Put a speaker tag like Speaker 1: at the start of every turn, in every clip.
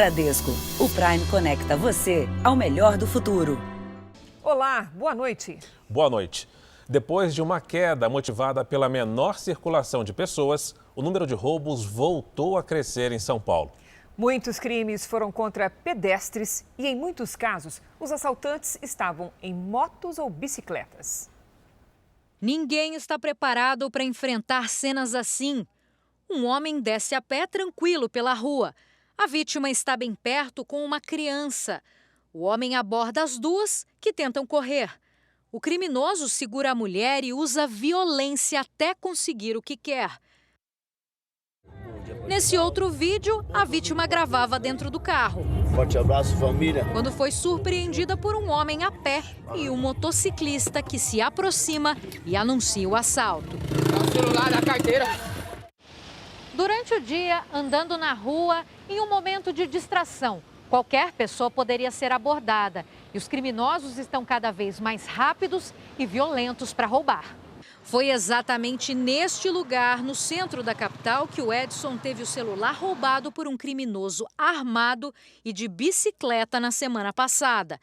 Speaker 1: Bradesco, o Prime conecta você ao melhor do futuro.
Speaker 2: Olá, boa noite.
Speaker 3: Boa noite. Depois de uma queda motivada pela menor circulação de pessoas, o número de roubos voltou a crescer em São Paulo.
Speaker 2: Muitos crimes foram contra pedestres e, em muitos casos, os assaltantes estavam em motos ou bicicletas.
Speaker 4: Ninguém está preparado para enfrentar cenas assim. Um homem desce a pé tranquilo pela rua. A vítima está bem perto com uma criança. O homem aborda as duas, que tentam correr. O criminoso segura a mulher e usa violência até conseguir o que quer. Nesse outro vídeo, a vítima gravava dentro do carro.
Speaker 5: Forte abraço, família.
Speaker 4: Quando foi surpreendida por um homem a pé e um motociclista que se aproxima e anuncia o assalto.
Speaker 5: O celular da carteira.
Speaker 4: Durante o dia, andando na rua, em um momento de distração, qualquer pessoa poderia ser abordada. E os criminosos estão cada vez mais rápidos e violentos para roubar. Foi exatamente neste lugar, no centro da capital, que o Edson teve o celular roubado por um criminoso armado e de bicicleta na semana passada.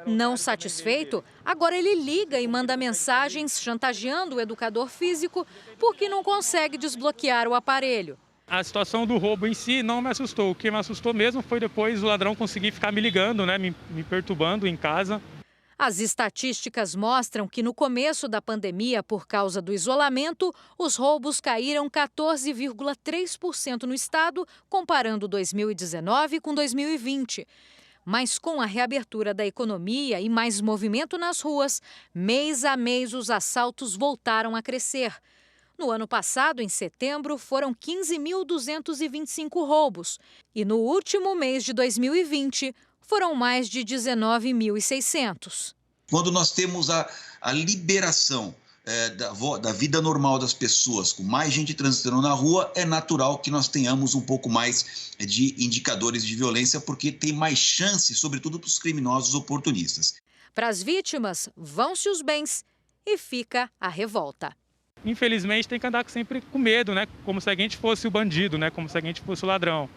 Speaker 4: Não satisfeito, agora ele liga e manda mensagens chantageando o educador físico porque não consegue desbloquear o aparelho.
Speaker 6: A situação do roubo em si não me assustou. O que me assustou mesmo foi depois o ladrão conseguir ficar me ligando, me perturbando em casa.
Speaker 4: As estatísticas mostram que no começo da pandemia, por causa do isolamento, os roubos caíram 14,3% no estado, comparando 2019 com 2020. Mas com a reabertura da economia e mais movimento nas ruas, mês a mês os assaltos voltaram a crescer. No ano passado, em setembro, foram 15.225 roubos. E no último mês de 2020, foram mais de 19.600.
Speaker 7: Quando nós temos a liberação da vida normal das pessoas, com mais gente transitando na rua, é natural que nós tenhamos um pouco mais de indicadores de violência, porque tem mais chance, sobretudo para os criminosos oportunistas.
Speaker 4: Para as vítimas, vão-se os bens e fica a revolta.
Speaker 6: Infelizmente tem que andar sempre com medo, como se a gente fosse o bandido, como se a gente fosse o ladrão.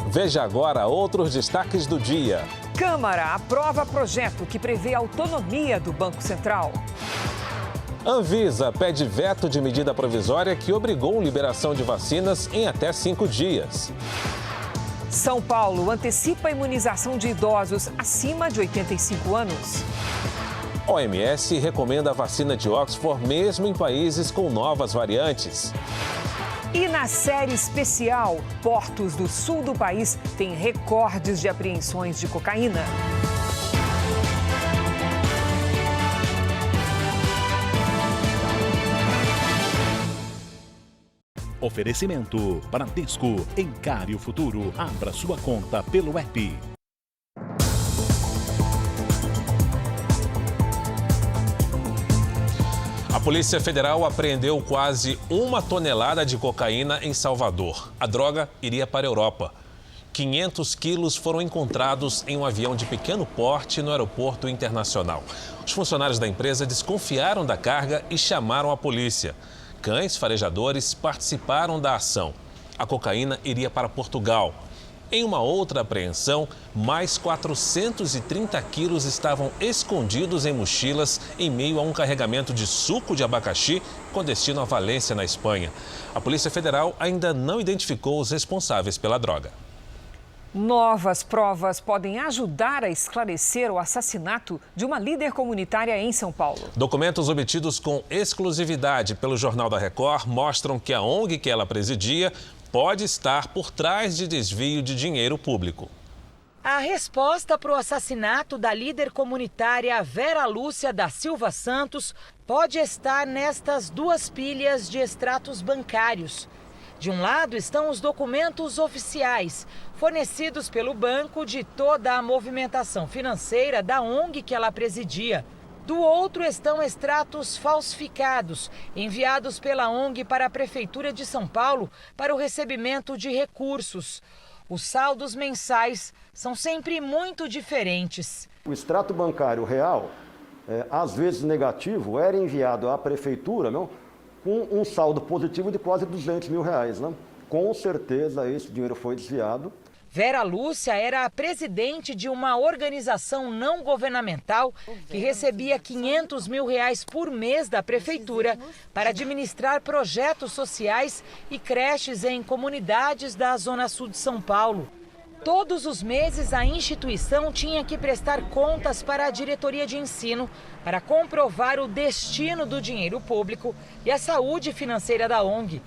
Speaker 3: Veja agora outros destaques do dia.
Speaker 2: Câmara aprova projeto que prevê a autonomia do Banco Central.
Speaker 3: Anvisa pede veto de medida provisória que obrigou liberação de vacinas em até 5 dias.
Speaker 2: São Paulo antecipa a imunização de idosos acima de 85 anos.
Speaker 3: OMS recomenda a vacina de Oxford mesmo em países com novas variantes.
Speaker 2: E na série especial, portos do sul do país têm recordes de apreensões de cocaína.
Speaker 8: Oferecimento Bradesco. Encare o futuro. Abra sua conta pelo app.
Speaker 3: A Polícia Federal apreendeu quase 1 tonelada de cocaína em Salvador. A droga iria para a Europa. 500 quilos foram encontrados em um avião de pequeno porte no aeroporto internacional. Os funcionários da empresa desconfiaram da carga e chamaram a polícia. Cães farejadores participaram da ação. A cocaína iria para Portugal. Em uma outra apreensão, mais 430 quilos estavam escondidos em mochilas em meio a um carregamento de suco de abacaxi com destino a Valência, na Espanha. A Polícia Federal ainda não identificou os responsáveis pela droga.
Speaker 2: Novas provas podem ajudar a esclarecer o assassinato de uma líder comunitária em São Paulo.
Speaker 3: Documentos obtidos com exclusividade pelo Jornal da Record mostram que a ONG que ela presidia pode estar por trás de desvio de dinheiro público.
Speaker 9: A resposta para o assassinato da líder comunitária Vera Lúcia da Silva Santos pode estar nestas duas pilhas de extratos bancários. De um lado estão os documentos oficiais, fornecidos pelo banco de toda a movimentação financeira da ONG que ela presidia. Do outro estão extratos falsificados, enviados pela ONG para a Prefeitura de São Paulo para o recebimento de recursos. Os saldos mensais são sempre muito diferentes.
Speaker 10: O extrato bancário real, às vezes negativo, era enviado à Prefeitura com um saldo positivo de quase R$200 mil. com certeza esse dinheiro foi desviado.
Speaker 9: Vera Lúcia era a presidente de uma organização não governamental que recebia R$500 mil por mês da prefeitura para administrar projetos sociais e creches em comunidades da Zona Sul de São Paulo. Todos os meses, a instituição tinha que prestar contas para a diretoria de ensino para comprovar o destino do dinheiro público e a saúde financeira da ONG.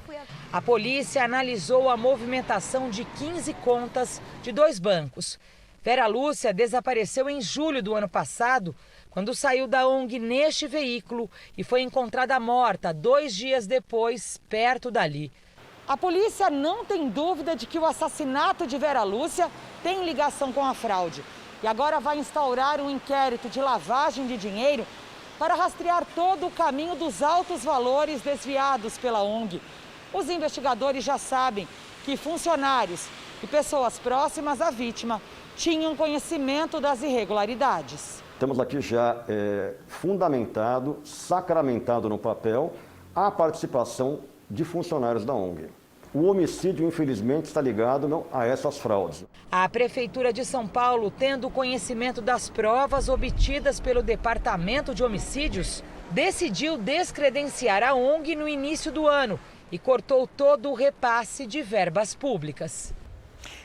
Speaker 9: A polícia analisou a movimentação de 15 contas de 2 bancos. Vera Lúcia desapareceu em julho do ano passado, quando saiu da ONG neste veículo e foi encontrada morta 2 dias depois, perto dali. A polícia não tem dúvida de que o assassinato de Vera Lúcia tem ligação com a fraude. E agora vai instaurar um inquérito de lavagem de dinheiro para rastrear todo o caminho dos altos valores desviados pela ONG. Os investigadores já sabem que funcionários e pessoas próximas à vítima tinham conhecimento das irregularidades.
Speaker 10: Temos aqui já fundamentado, sacramentado no papel, a participação de funcionários da ONG. O homicídio, infelizmente, está ligado a essas fraudes.
Speaker 9: A Prefeitura de São Paulo, tendo conhecimento das provas obtidas pelo Departamento de Homicídios, decidiu descredenciar a ONG no início do ano e cortou todo o repasse de verbas públicas.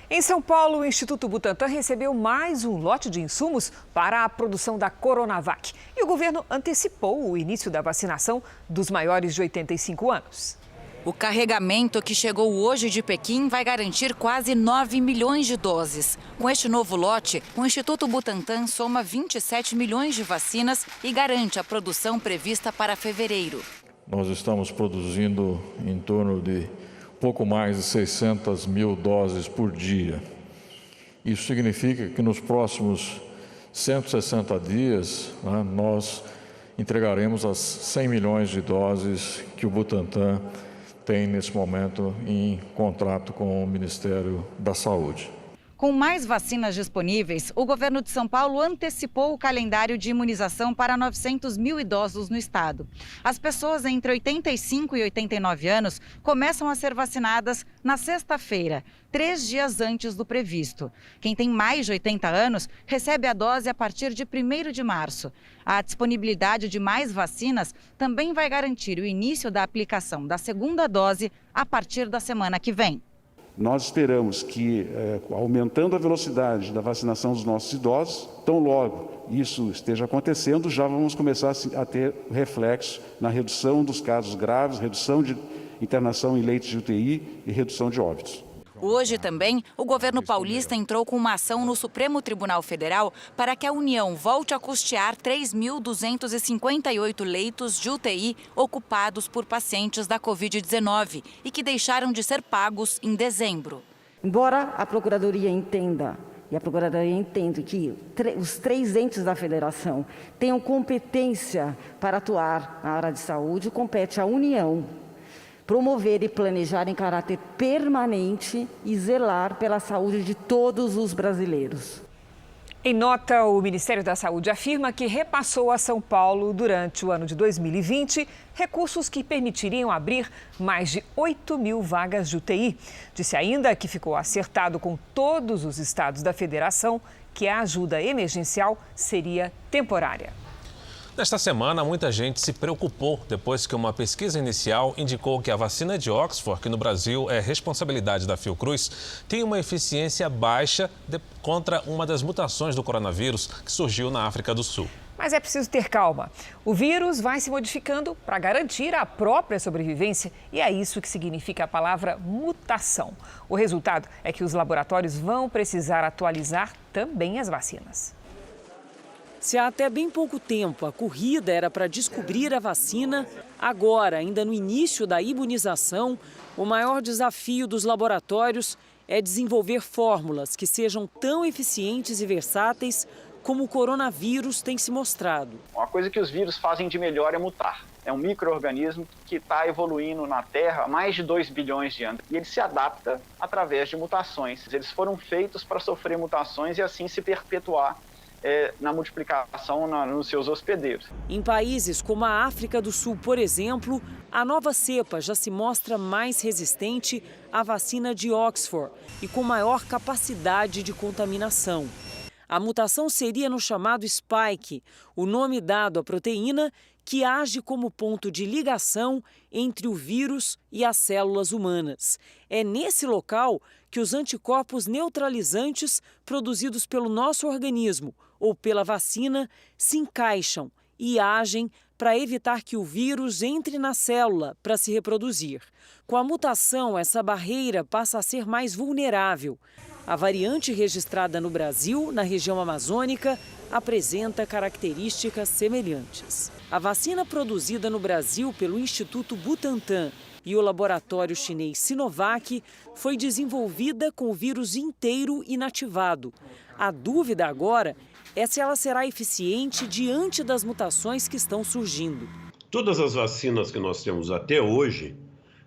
Speaker 2: Em São Paulo, o Instituto Butantan recebeu mais um lote de insumos para a produção da Coronavac. E o governo antecipou o início da vacinação dos maiores de 85 anos.
Speaker 11: O carregamento que chegou hoje de Pequim vai garantir quase 9 milhões de doses. Com este novo lote, o Instituto Butantan soma 27 milhões de vacinas e garante a produção prevista para fevereiro.
Speaker 12: Nós estamos produzindo em torno de pouco mais de 600 mil doses por dia. Isso significa que nos próximos 160 dias, nós entregaremos as 100 milhões de doses que o Butantan tem nesse momento em contrato com o Ministério da Saúde.
Speaker 11: Com mais vacinas disponíveis, o governo de São Paulo antecipou o calendário de imunização para 900 mil idosos no estado. As pessoas entre 85 e 89 anos começam a ser vacinadas na sexta-feira, 3 dias antes do previsto. Quem tem mais de 80 anos recebe a dose a partir de 1º de março. A disponibilidade de mais vacinas também vai garantir o início da aplicação da segunda dose a partir da semana que vem.
Speaker 13: Nós esperamos que, aumentando a velocidade da vacinação dos nossos idosos, tão logo isso esteja acontecendo, já vamos começar a ter reflexo na redução dos casos graves, redução de internação em leitos de UTI e redução de óbitos.
Speaker 11: Hoje também, o governo paulista entrou com uma ação no Supremo Tribunal Federal para que a União volte a custear 3.258 leitos de UTI ocupados por pacientes da Covid-19 e que deixaram de ser pagos em dezembro.
Speaker 14: Embora a Procuradoria entenda, e a Procuradoria entende que os 3 entes da federação tenham competência para atuar na área de saúde, compete à União promover e planejar em caráter permanente e zelar pela saúde de todos os brasileiros.
Speaker 2: Em nota, o Ministério da Saúde afirma que repassou a São Paulo, durante o ano de 2020, recursos que permitiriam abrir mais de 8 mil vagas de UTI. Disse ainda que ficou acertado com todos os estados da federação que a ajuda emergencial seria temporária.
Speaker 3: Nesta semana, muita gente se preocupou depois que uma pesquisa inicial indicou que a vacina de Oxford, que no Brasil é responsabilidade da Fiocruz, tem uma eficiência baixa contra uma das mutações do coronavírus que surgiu na África do Sul.
Speaker 2: Mas é preciso ter calma. O vírus vai se modificando para garantir a própria sobrevivência e é isso que significa a palavra mutação. O resultado é que os laboratórios vão precisar atualizar também as vacinas.
Speaker 15: Se há até bem pouco tempo a corrida era para descobrir a vacina, agora, ainda no início da imunização, o maior desafio dos laboratórios é desenvolver fórmulas que sejam tão eficientes e versáteis como o coronavírus tem se mostrado.
Speaker 16: Uma coisa que os vírus fazem de melhor é mutar. É um micro-organismo que está evoluindo na Terra há mais de 2 bilhões de anos. E ele se adapta através de mutações. Eles foram feitos para sofrer mutações e assim se perpetuar na multiplicação nos seus hospedeiros.
Speaker 15: Em países como a África do Sul, por exemplo, a nova cepa já se mostra mais resistente à vacina de Oxford e com maior capacidade de contaminação. A mutação seria no chamado spike, o nome dado à proteína que age como ponto de ligação entre o vírus e as células humanas. É nesse local que os anticorpos neutralizantes produzidos pelo nosso organismo ou pela vacina se encaixam e agem para evitar que o vírus entre na célula para se reproduzir. Com a mutação, essa barreira passa a ser mais vulnerável. A variante registrada no Brasil, na região amazônica, apresenta características semelhantes. A vacina produzida no Brasil pelo Instituto Butantan e o laboratório chinês Sinovac foi desenvolvida com o vírus inteiro inativado. A dúvida agora é se ela será eficiente diante das mutações que estão surgindo.
Speaker 17: Todas as vacinas que nós temos até hoje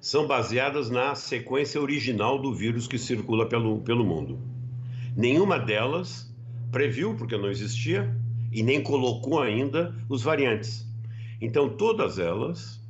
Speaker 17: são baseadas na sequência original do vírus que circula pelo mundo. Nenhuma delas previu, porque não existia, e nem colocou ainda os variantes. Então, todas elas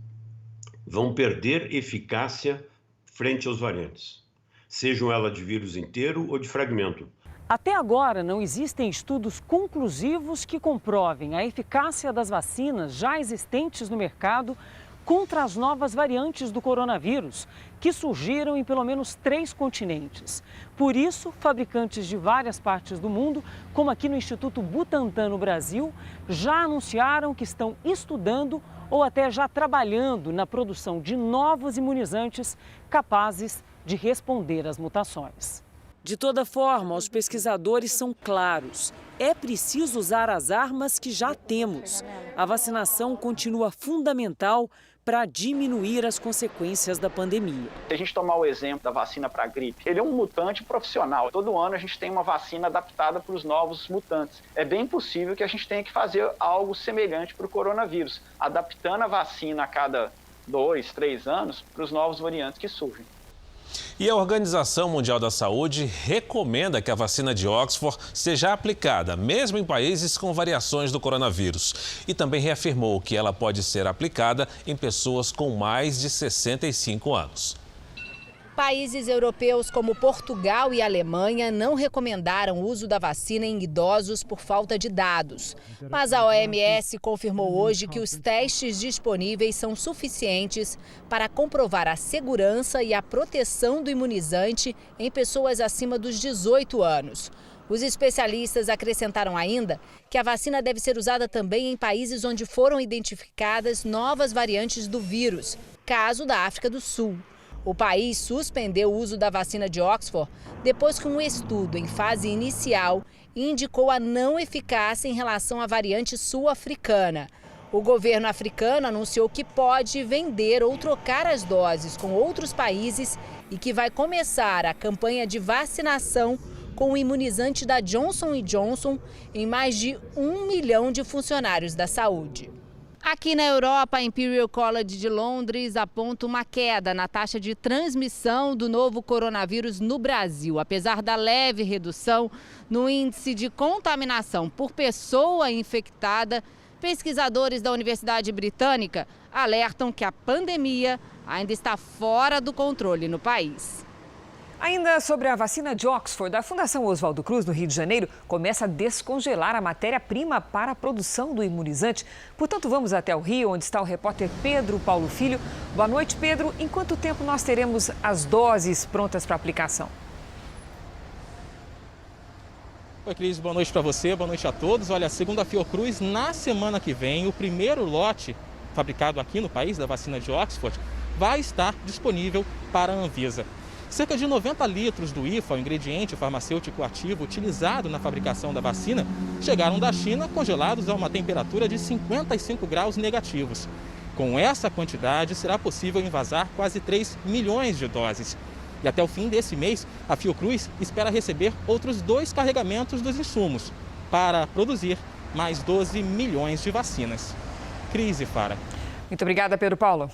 Speaker 17: vão perder eficácia frente aos variantes, sejam elas de vírus inteiro ou de fragmento.
Speaker 15: Até agora, não existem estudos conclusivos que comprovem a eficácia das vacinas já existentes no mercado contra as novas variantes do coronavírus, que surgiram em pelo menos 3 continentes. Por isso, fabricantes de várias partes do mundo, como aqui no Instituto Butantan no Brasil, já anunciaram que estão estudando ou até já trabalhando na produção de novos imunizantes capazes de responder às mutações. De toda forma, os pesquisadores são claros. É preciso usar as armas que já temos. A vacinação continua fundamental para diminuir as consequências da pandemia.
Speaker 16: Se a gente tomar o exemplo da vacina para a gripe, ele é um mutante profissional. Todo ano a gente tem uma vacina adaptada para os novos mutantes. É bem possível que a gente tenha que fazer algo semelhante para o coronavírus, adaptando a vacina a cada 2, 3 anos para os novos variantes que surgem.
Speaker 3: E a Organização Mundial da Saúde recomenda que a vacina de Oxford seja aplicada, mesmo em países com variações do coronavírus. E também reafirmou que ela pode ser aplicada em pessoas com mais de 65 anos.
Speaker 18: Países europeus como Portugal e Alemanha não recomendaram o uso da vacina em idosos por falta de dados. Mas a OMS confirmou hoje que os testes disponíveis são suficientes para comprovar a segurança e a proteção do imunizante em pessoas acima dos 18 anos. Os especialistas acrescentaram ainda que a vacina deve ser usada também em países onde foram identificadas novas variantes do vírus, caso da África do Sul. O país suspendeu o uso da vacina de Oxford depois que um estudo em fase inicial indicou a não eficácia em relação à variante sul-africana. O governo africano anunciou que pode vender ou trocar as doses com outros países e que vai começar a campanha de vacinação com o imunizante da Johnson & Johnson em mais de 1 milhão de funcionários da saúde. Aqui na Europa, a Imperial College de Londres aponta uma queda na taxa de transmissão do novo coronavírus no Brasil. Apesar da leve redução no índice de contaminação por pessoa infectada, pesquisadores da Universidade Britânica alertam que a pandemia ainda está fora do controle no país.
Speaker 2: Ainda sobre a vacina de Oxford, a Fundação Oswaldo Cruz, no Rio de Janeiro, começa a descongelar a matéria-prima para a produção do imunizante. Portanto, vamos até o Rio, onde está o repórter Pedro Paulo Filho. Boa noite, Pedro. Em quanto tempo nós teremos as doses prontas para aplicação?
Speaker 19: Oi, Cris, boa noite para você, boa noite a todos. Olha, segundo a Fiocruz, na semana que vem, o primeiro lote fabricado aqui no país da vacina de Oxford vai estar disponível para a Anvisa. Cerca de 90 litros do IFA, o ingrediente farmacêutico ativo utilizado na fabricação da vacina, chegaram da China congelados a uma temperatura de 55 graus negativos. Com essa quantidade, será possível envasar quase 3 milhões de doses. E até o fim desse mês, a Fiocruz espera receber outros 2 carregamentos dos insumos para produzir mais 12 milhões de vacinas. Cris e Fara.
Speaker 2: Muito obrigada, Pedro Paulo.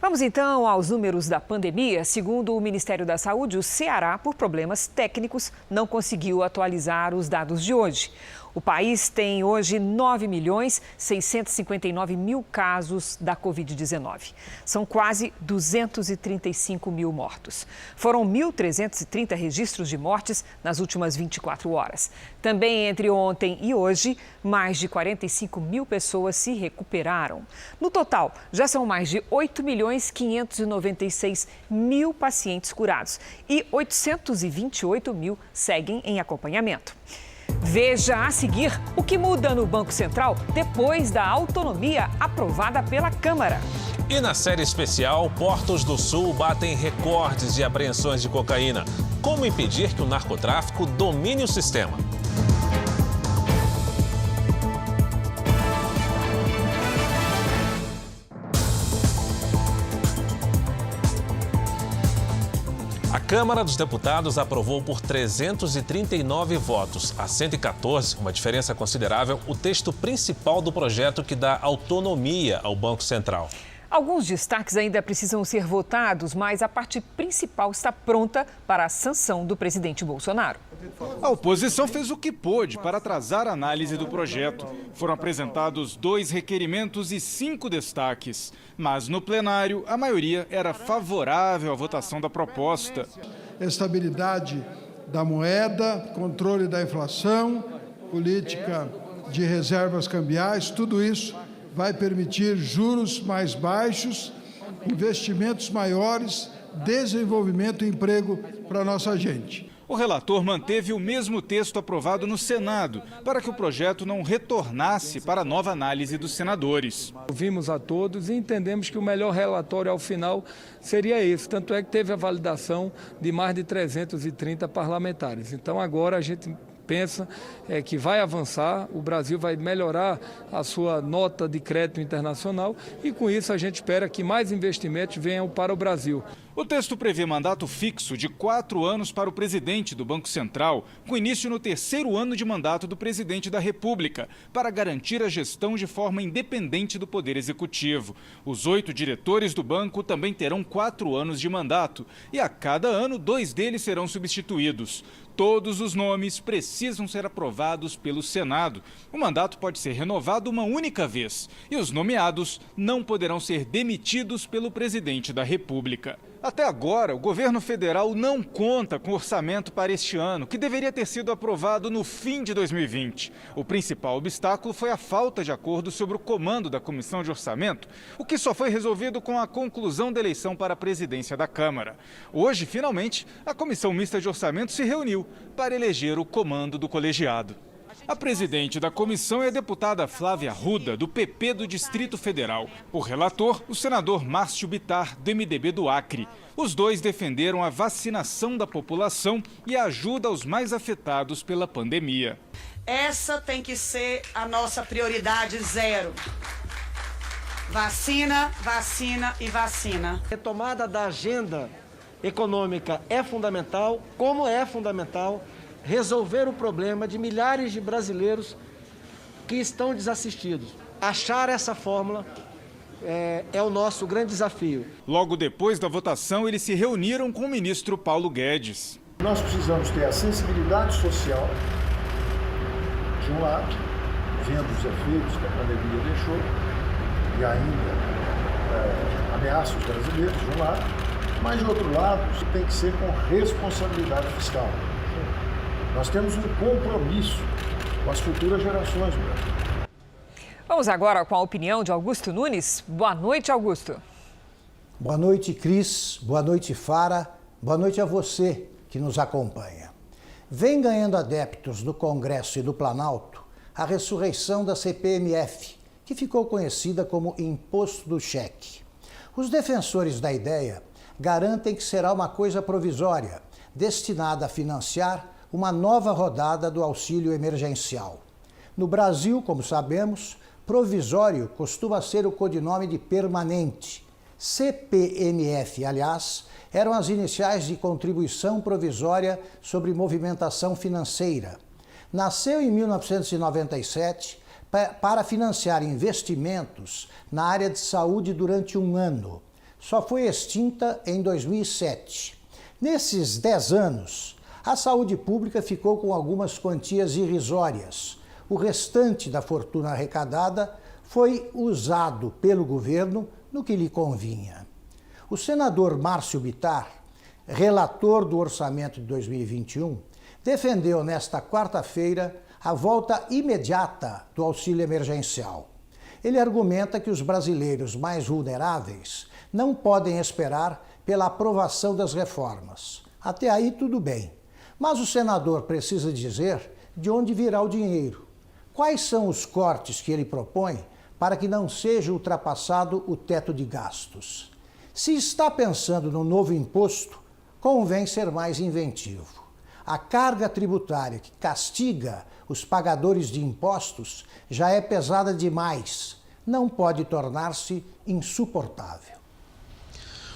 Speaker 2: Vamos então aos números da pandemia. Segundo o Ministério da Saúde, o Ceará, por problemas técnicos, não conseguiu atualizar os dados de hoje. O país tem hoje 9.659.000 casos da Covid-19. São quase 235 mil mortos. Foram 1.330 registros de mortes nas últimas 24 horas. Também entre ontem e hoje, mais de 45 mil pessoas se recuperaram. No total, já são mais de 8.596.000 pacientes curados e 828 mil seguem em acompanhamento. Veja a seguir o que muda no Banco Central depois da autonomia aprovada pela Câmara.
Speaker 3: E na série especial, Portos do Sul batem recordes de apreensões de cocaína. Como impedir que o narcotráfico domine o sistema? A Câmara dos Deputados aprovou por 339 votos a 114, uma diferença considerável, o texto principal do projeto que dá autonomia ao Banco Central.
Speaker 2: Alguns destaques ainda precisam ser votados, mas a parte principal está pronta para a sanção do presidente Bolsonaro.
Speaker 20: A oposição fez o que pôde para atrasar a análise do projeto. Foram apresentados 2 requerimentos e 5 destaques. Mas no plenário, a maioria era favorável à votação da proposta.
Speaker 21: Estabilidade da moeda, controle da inflação, política de reservas cambiais, tudo isso vai permitir juros mais baixos, investimentos maiores, desenvolvimento e emprego para a nossa gente.
Speaker 20: O relator manteve o mesmo texto aprovado no Senado, para que o projeto não retornasse para nova análise dos senadores.
Speaker 22: Ouvimos a todos e entendemos que o melhor relatório ao final seria esse. Tanto é que teve a validação de mais de 330 parlamentares. Então agora a gente pensa que vai avançar, o Brasil vai melhorar a sua nota de crédito internacional e com isso a gente espera que mais investimentos venham para o Brasil.
Speaker 20: O texto prevê mandato fixo de 4 anos para o presidente do Banco Central, com início no 3º ano de mandato do presidente da República, para garantir a gestão de forma independente do Poder Executivo. Os 8 diretores do banco também terão 4 anos de mandato e a cada ano 2 deles serão substituídos. Todos os nomes precisam ser aprovados pelo Senado. O mandato pode ser renovado uma única vez e os nomeados não poderão ser demitidos pelo presidente da República. Até agora, o governo federal não conta com orçamento para este ano, que deveria ter sido aprovado no fim de 2020. O principal obstáculo foi a falta de acordo sobre o comando da Comissão de Orçamento, o que só foi resolvido com a conclusão da eleição para a presidência da Câmara. Hoje, finalmente, a Comissão Mista de Orçamento se reuniu para eleger o comando do colegiado. A presidente da comissão é a deputada Flávia Arruda, do PP do Distrito Federal. O relator, o senador Márcio Bittar, do MDB do Acre. Os dois defenderam a vacinação da população e a ajuda aos mais afetados pela pandemia.
Speaker 23: Essa tem que ser a nossa prioridade 0. Vacina, vacina e vacina.
Speaker 24: A retomada da agenda econômica é fundamental, como é fundamental resolver o problema de milhares de brasileiros que estão desassistidos. Achar essa fórmula é o nosso grande desafio.
Speaker 20: Logo depois da votação, eles se reuniram com o ministro Paulo Guedes.
Speaker 25: Nós precisamos ter a sensibilidade social, de um lado, vendo os efeitos que a pandemia deixou, e ainda ameaça os brasileiros, de um lado, mas de outro lado, isso tem que ser com responsabilidade fiscal. Nós temos um compromisso com as futuras gerações do Brasil.
Speaker 2: Vamos agora com a opinião de Augusto Nunes. Boa noite, Augusto.
Speaker 26: Boa noite, Cris. Boa noite, Fara. Boa noite a você que nos acompanha. Vem ganhando adeptos do Congresso e do Planalto a ressurreição da CPMF, que ficou conhecida como Imposto do Cheque. Os defensores da ideia garantem que será uma coisa provisória, destinada a financiar uma nova rodada do auxílio emergencial. No Brasil, como sabemos, provisório costuma ser o codinome de permanente. CPMF, aliás, eram as iniciais de Contribuição Provisória sobre Movimentação Financeira. Nasceu em 1997 para financiar investimentos na área de saúde durante um ano. Só foi extinta em 2007. Nesses 10 anos, a saúde pública ficou com algumas quantias irrisórias. o restante da fortuna arrecadada foi usado pelo governo no que lhe convinha. O senador Márcio Bittar, relator do orçamento de 2021, defendeu nesta quarta-feira a volta imediata do auxílio emergencial. Ele argumenta que os brasileiros mais vulneráveis não podem esperar pela aprovação das reformas. Até aí tudo bem. Mas o senador precisa dizer de onde virá o dinheiro. Quais são os cortes que ele propõe para que não seja ultrapassado o teto de gastos? Se está pensando no novo imposto, convém ser mais inventivo. A carga tributária que castiga os pagadores de impostos já é pesada demais. Não pode tornar-se insuportável.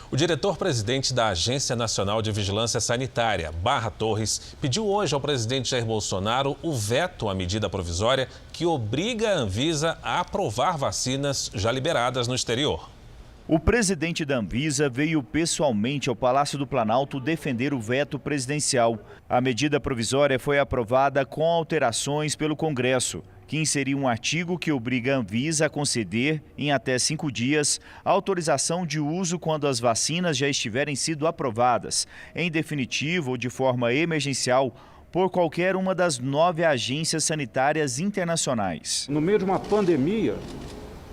Speaker 3: O diretor-presidente da Agência Nacional de Vigilância Sanitária, Barra Torres, pediu hoje ao presidente Jair Bolsonaro o veto à medida provisória que obriga a Anvisa a aprovar vacinas já liberadas no exterior.
Speaker 1: O presidente da Anvisa veio pessoalmente ao Palácio do Planalto defender o veto presidencial. A medida provisória foi aprovada com alterações pelo Congresso, que inseriu um artigo que obriga a Anvisa a conceder, em até 5 dias, a autorização de uso quando as vacinas já estiverem sido aprovadas, em definitivo ou de forma emergencial, por qualquer uma das 9 agências sanitárias internacionais.
Speaker 13: No meio de uma pandemia,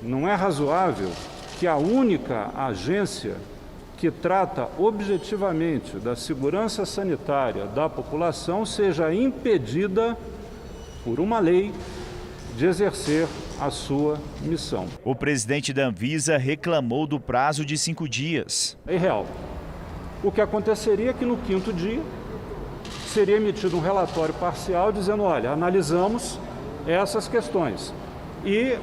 Speaker 13: não é razoável que a única agência que trata objetivamente da segurança sanitária da população seja impedida por uma lei de exercer a sua missão.
Speaker 1: O presidente da Anvisa reclamou do prazo de 5 dias.
Speaker 13: É irreal. O que aconteceria é que no 5º dia seria emitido um relatório parcial dizendo, olha, analisamos essas questões e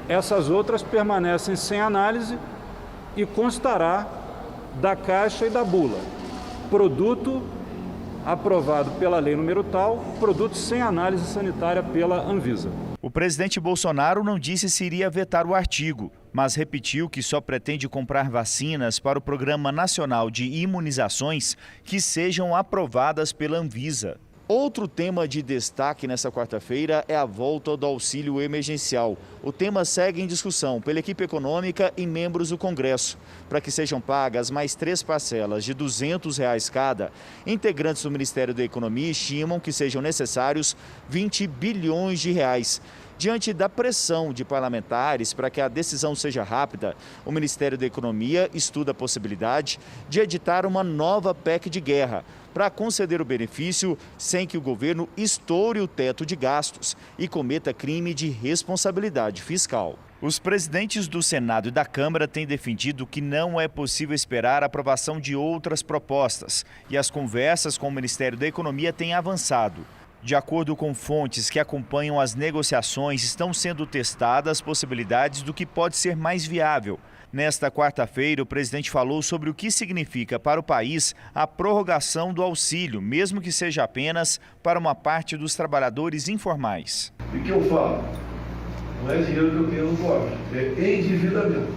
Speaker 13: essas outras permanecem sem análise e constará da caixa e da bula. Produto aprovado pela lei número tal, produto sem análise sanitária pela Anvisa.
Speaker 1: O presidente Bolsonaro não disse se iria vetar o artigo, mas repetiu que só pretende comprar vacinas para o Programa Nacional de Imunizações que sejam aprovadas pela Anvisa. Outro tema de destaque nesta quarta-feira é a volta do auxílio emergencial. O tema segue em discussão pela equipe econômica e membros do Congresso. Para que sejam pagas mais 3 parcelas de R$ 200 cada, integrantes do Ministério da Economia estimam que sejam necessários 20 bilhões de reais. Diante da pressão de parlamentares para que a decisão seja rápida, o Ministério da Economia estuda a possibilidade de editar uma nova PEC de guerra, para conceder o benefício sem que o governo estoure o teto de gastos e cometa crime de responsabilidade fiscal. Os presidentes do Senado e da Câmara têm defendido que não é possível esperar a aprovação de outras propostas e as conversas com o Ministério da Economia têm avançado. De acordo com fontes que acompanham as negociações, estão sendo testadas possibilidades do que pode ser mais viável. Nesta quarta-feira, o presidente falou sobre o que significa para o país a prorrogação do auxílio, mesmo que seja apenas para uma parte dos trabalhadores informais.
Speaker 4: O que eu falo? Não é dinheiro que eu tenho no cofre, é endividamento.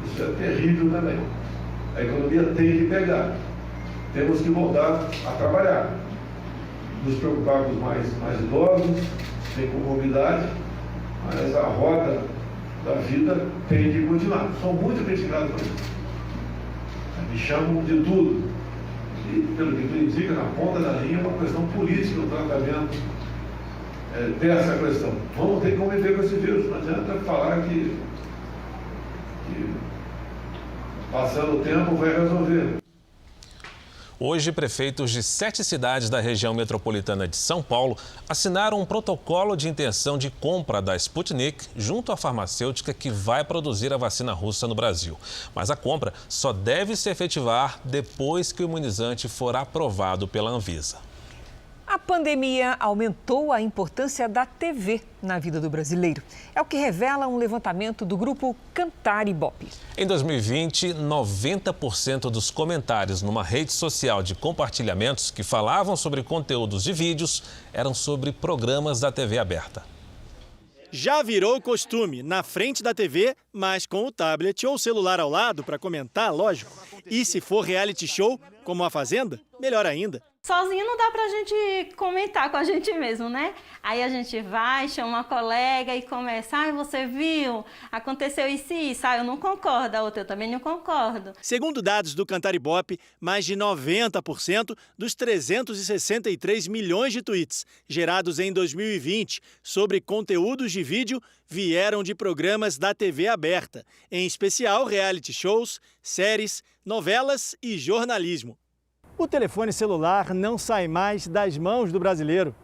Speaker 4: Isso é terrível também. A economia tem que pegar. Temos que voltar a trabalhar. Nos preocupar com os mais idosos, sem comorbidade, mas a roda da vida tem que continuar. Sou muito criticado por isso. Me chamam de tudo. E, pelo que tu indica, na ponta da linha, é uma questão política o tratamento dessa questão. Vamos ter que conviver com esse vírus. Não adianta falar que passando o tempo vai resolver.
Speaker 3: Hoje, prefeitos de 7 cidades da região metropolitana de São Paulo assinaram um protocolo de intenção de compra da Sputnik junto à farmacêutica que vai produzir a vacina russa no Brasil. Mas a compra só deve se efetivar depois que o imunizante for aprovado pela Anvisa.
Speaker 2: A pandemia aumentou a importância da TV na vida do brasileiro. É o que revela um levantamento do grupo Cantar Ibope.
Speaker 3: Em 2020, 90% dos comentários numa rede social de compartilhamentos que falavam sobre conteúdos de vídeos eram sobre programas da TV aberta.
Speaker 5: Já virou costume, na frente da TV, mas com o tablet ou celular ao lado para comentar, lógico. E se for reality show, como A Fazenda, melhor ainda.
Speaker 6: Sozinho não dá pra gente comentar com a gente mesmo, né? Aí a gente vai, chama uma colega e começa, você viu? Aconteceu isso e isso, eu não concordo, a outra eu também não concordo.
Speaker 5: Segundo dados do Cantar Ibope, mais de 90% dos 363 milhões de tweets gerados em 2020 sobre conteúdos de vídeo vieram de programas da TV aberta, em especial reality shows, séries, novelas e jornalismo. O telefone celular não sai mais das mãos do brasileiro,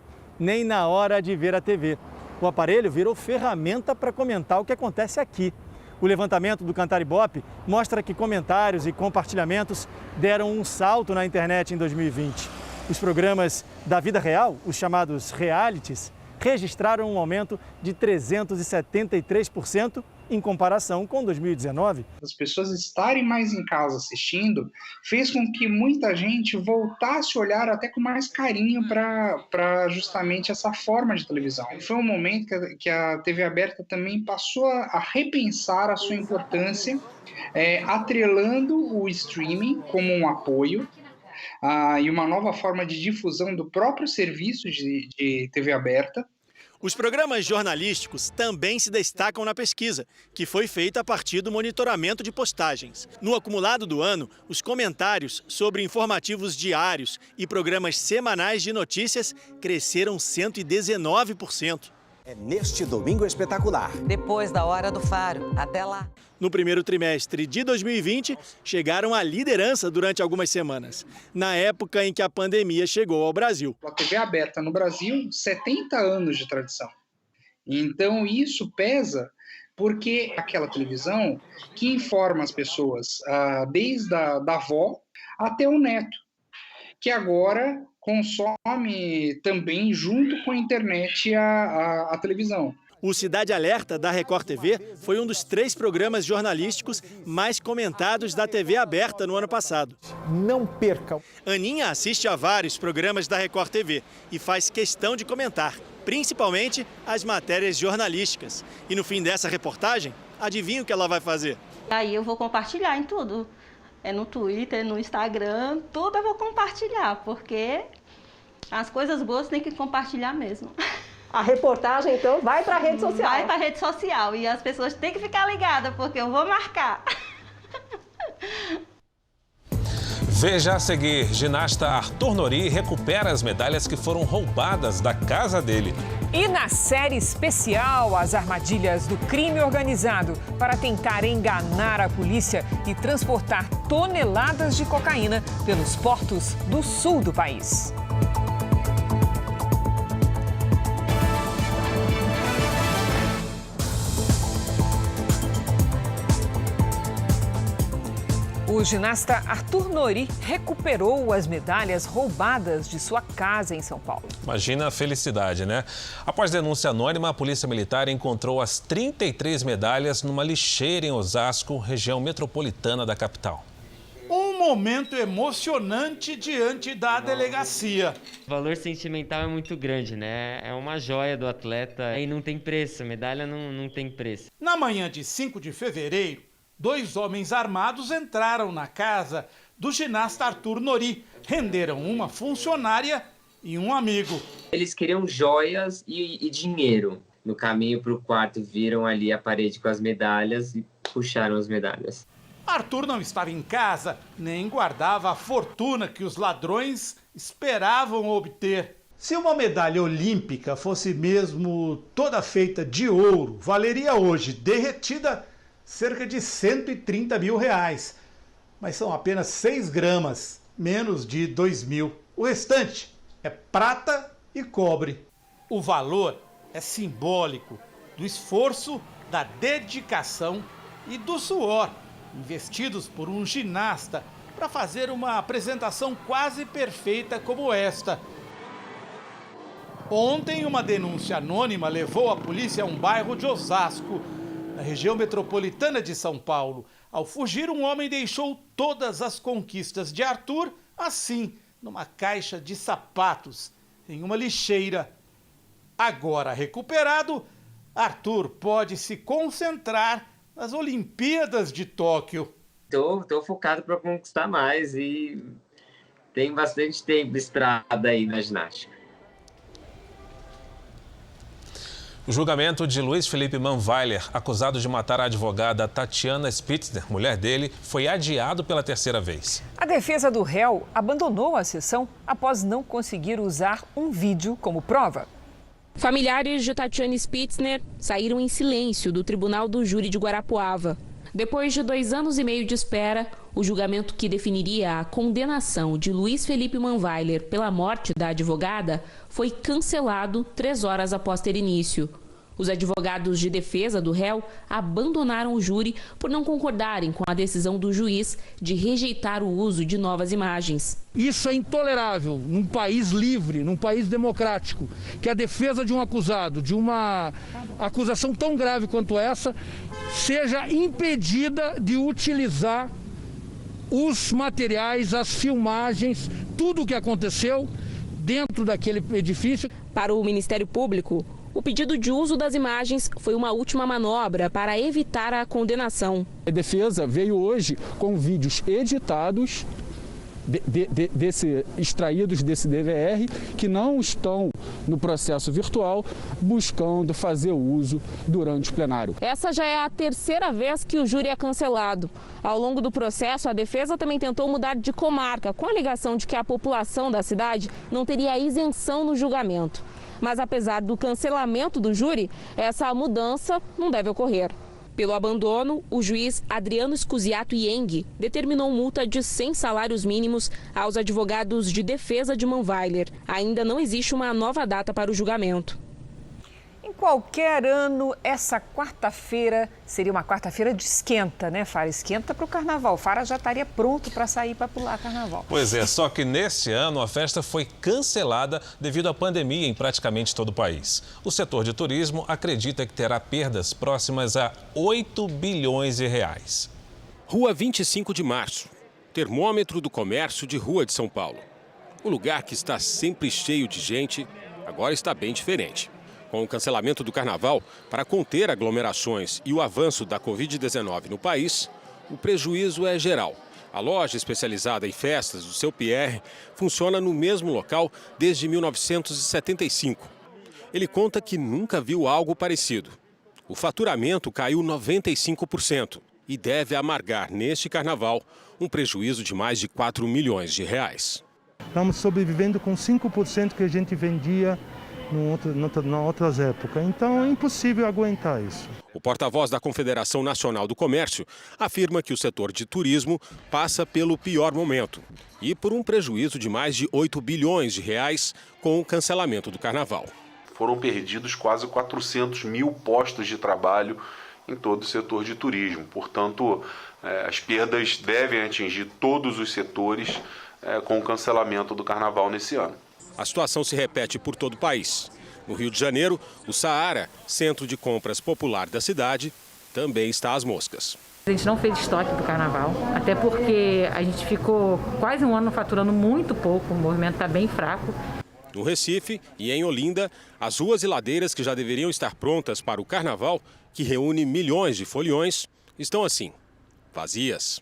Speaker 5: nem na hora de ver a TV. O aparelho virou ferramenta para comentar o que acontece aqui. O levantamento do Cantar Ibope mostra que comentários e compartilhamentos deram um salto na internet em 2020. Os programas da vida real, os chamados realities, registraram um aumento de 373% em comparação com 2019.
Speaker 7: As pessoas estarem mais em casa assistindo fez com que muita gente voltasse a olhar até com mais carinho para justamente essa forma de televisão. Foi um momento que a TV aberta também passou a repensar a sua importância, atrelando o streaming como um apoio e uma nova forma de difusão do próprio serviço de TV aberta.
Speaker 5: Os programas jornalísticos também se destacam na pesquisa, que foi feita a partir do monitoramento de postagens. No acumulado do ano, os comentários sobre informativos diários e programas semanais de notícias cresceram 119%.
Speaker 8: É neste domingo espetacular.
Speaker 9: Depois da Hora do Faro. Até lá.
Speaker 5: No primeiro trimestre de 2020, chegaram à liderança durante algumas semanas, na época em que a pandemia chegou ao Brasil.
Speaker 7: A TV aberta no Brasil, 70 anos de tradição. Então isso pesa porque aquela televisão que informa as pessoas desde a avó até o neto, que agora consome também junto com a internet a televisão.
Speaker 5: O Cidade Alerta, da Record TV, foi um dos 3 programas jornalísticos mais comentados da TV aberta no ano passado.
Speaker 8: Não percam!
Speaker 5: Aninha assiste a vários programas da Record TV e faz questão de comentar, principalmente as matérias jornalísticas. E no fim dessa reportagem, adivinha o que ela vai fazer?
Speaker 6: Aí eu vou compartilhar em tudo. No Twitter, no Instagram, tudo eu vou compartilhar, porque as coisas boas tem que compartilhar mesmo.
Speaker 10: A reportagem, então, vai para a rede social.
Speaker 6: Vai para a rede social e as pessoas têm que ficar ligadas, porque eu vou marcar.
Speaker 3: Veja a seguir, ginasta Arthur Nori recupera as medalhas que foram roubadas da casa dele.
Speaker 2: E na série especial, as armadilhas do crime organizado para tentar enganar a polícia e transportar toneladas de cocaína pelos portos do sul do país. O ginasta Arthur Nori recuperou as medalhas roubadas de sua casa em São Paulo.
Speaker 3: Imagina a felicidade, né? Após denúncia anônima, a Polícia Militar encontrou as 33 medalhas numa lixeira em Osasco, região metropolitana da capital.
Speaker 12: Um momento emocionante diante da delegacia.
Speaker 27: O valor sentimental é muito grande, né? É uma joia do atleta e não tem preço, a medalha não tem preço.
Speaker 12: Na manhã de 5 de fevereiro, 2 homens armados entraram na casa do ginasta Arthur Nori, renderam uma funcionária e um amigo.
Speaker 27: Eles queriam joias e dinheiro. No caminho para o quarto, viram ali a parede com as medalhas e puxaram as medalhas.
Speaker 12: Arthur não estava em casa, nem guardava a fortuna que os ladrões esperavam obter. Se uma medalha olímpica fosse mesmo toda feita de ouro, valeria hoje, derretida, cerca de R$130 mil. Mas são apenas 6 gramas, menos de 2 mil. O restante é prata e cobre. O valor é simbólico do esforço, da dedicação e do suor investidos por um ginasta para fazer uma apresentação quase perfeita como esta. Ontem, uma denúncia anônima levou a polícia a um bairro de Osasco, na região metropolitana de São Paulo. Ao fugir, um homem deixou todas as conquistas de Arthur, assim, numa caixa de sapatos, em uma lixeira. Agora recuperado, Arthur pode se concentrar nas Olimpíadas de Tóquio.
Speaker 27: Tô focado para conquistar mais e Tem bastante tempo de estrada aí na ginástica.
Speaker 3: O julgamento de Luiz Felipe Manweiler, acusado de matar a advogada Tatiana Spitzner, mulher dele, foi adiado pela terceira vez.
Speaker 2: A defesa do réu abandonou a sessão após não conseguir usar um vídeo como prova.
Speaker 11: Familiares de Tatiana Spitzner saíram em silêncio do Tribunal do Júri de Guarapuava. Depois de 2 anos e meio de espera, o julgamento que definiria a condenação de Luiz Felipe Manweiler pela morte da advogada foi cancelado 3 horas após ter início. Os advogados de defesa do réu abandonaram o júri por não concordarem com a decisão do juiz de rejeitar o uso de novas imagens.
Speaker 14: Isso é intolerável num país livre, num país democrático, que a defesa de um acusado, de uma acusação tão grave quanto essa, seja impedida de utilizar os materiais, as filmagens, tudo o que aconteceu dentro daquele edifício.
Speaker 11: Para o Ministério Público, o pedido de uso das imagens foi uma última manobra para evitar a condenação.
Speaker 14: A defesa veio hoje com vídeos editados, extraídos desse DVR, que não estão no processo virtual, buscando fazer uso durante o plenário.
Speaker 11: Essa já é a terceira vez que o júri é cancelado. Ao longo do processo, a defesa também tentou mudar de comarca, com a alegação de que a população da cidade não teria isenção no julgamento. Mas apesar do cancelamento do júri, essa mudança não deve ocorrer. Pelo abandono, o juiz Adriano Scusiato Ieng determinou multa de 100 salários mínimos aos advogados de defesa de Manweiler. Ainda não existe uma nova data para o julgamento.
Speaker 2: Em qualquer ano, essa quarta-feira seria uma quarta-feira de esquenta, né, Fara? Esquenta para o carnaval. Fara já estaria pronto para sair para pular carnaval.
Speaker 3: Pois é, só que nesse ano a festa foi cancelada devido à pandemia em praticamente todo o país. O setor de turismo acredita que terá perdas próximas a 8 bilhões de reais.
Speaker 15: Rua 25 de Março, termômetro do comércio de rua de São Paulo. O lugar que está sempre cheio de gente, agora está bem diferente. Com o cancelamento do carnaval, para conter aglomerações e o avanço da Covid-19 no país, o prejuízo é geral. A loja especializada em festas do Seu Pierre funciona no mesmo local desde 1975. Ele conta que nunca viu algo parecido. O faturamento caiu 95% e deve amargar neste carnaval um prejuízo de mais de 4 milhões de reais.
Speaker 16: Estamos sobrevivendo com 5% que a gente vendia em outras épocas. Então é impossível aguentar isso.
Speaker 15: O porta-voz da Confederação Nacional do Comércio afirma que o setor de turismo passa pelo pior momento e por um prejuízo de mais de 8 bilhões de reais com o cancelamento do carnaval.
Speaker 17: Foram perdidos quase 400 mil postos de trabalho em todo o setor de turismo. Portanto, as perdas devem atingir todos os setores com o cancelamento do carnaval nesse ano.
Speaker 15: A situação se repete por todo o país. No Rio de Janeiro, o Saara, centro de compras popular da cidade, também está às moscas.
Speaker 18: A gente não fez estoque para o carnaval, até porque a gente ficou quase um ano faturando muito pouco, o movimento está bem fraco.
Speaker 15: No Recife e em Olinda, as ruas e ladeiras que já deveriam estar prontas para o carnaval, que reúne milhões de foliões, estão assim, vazias.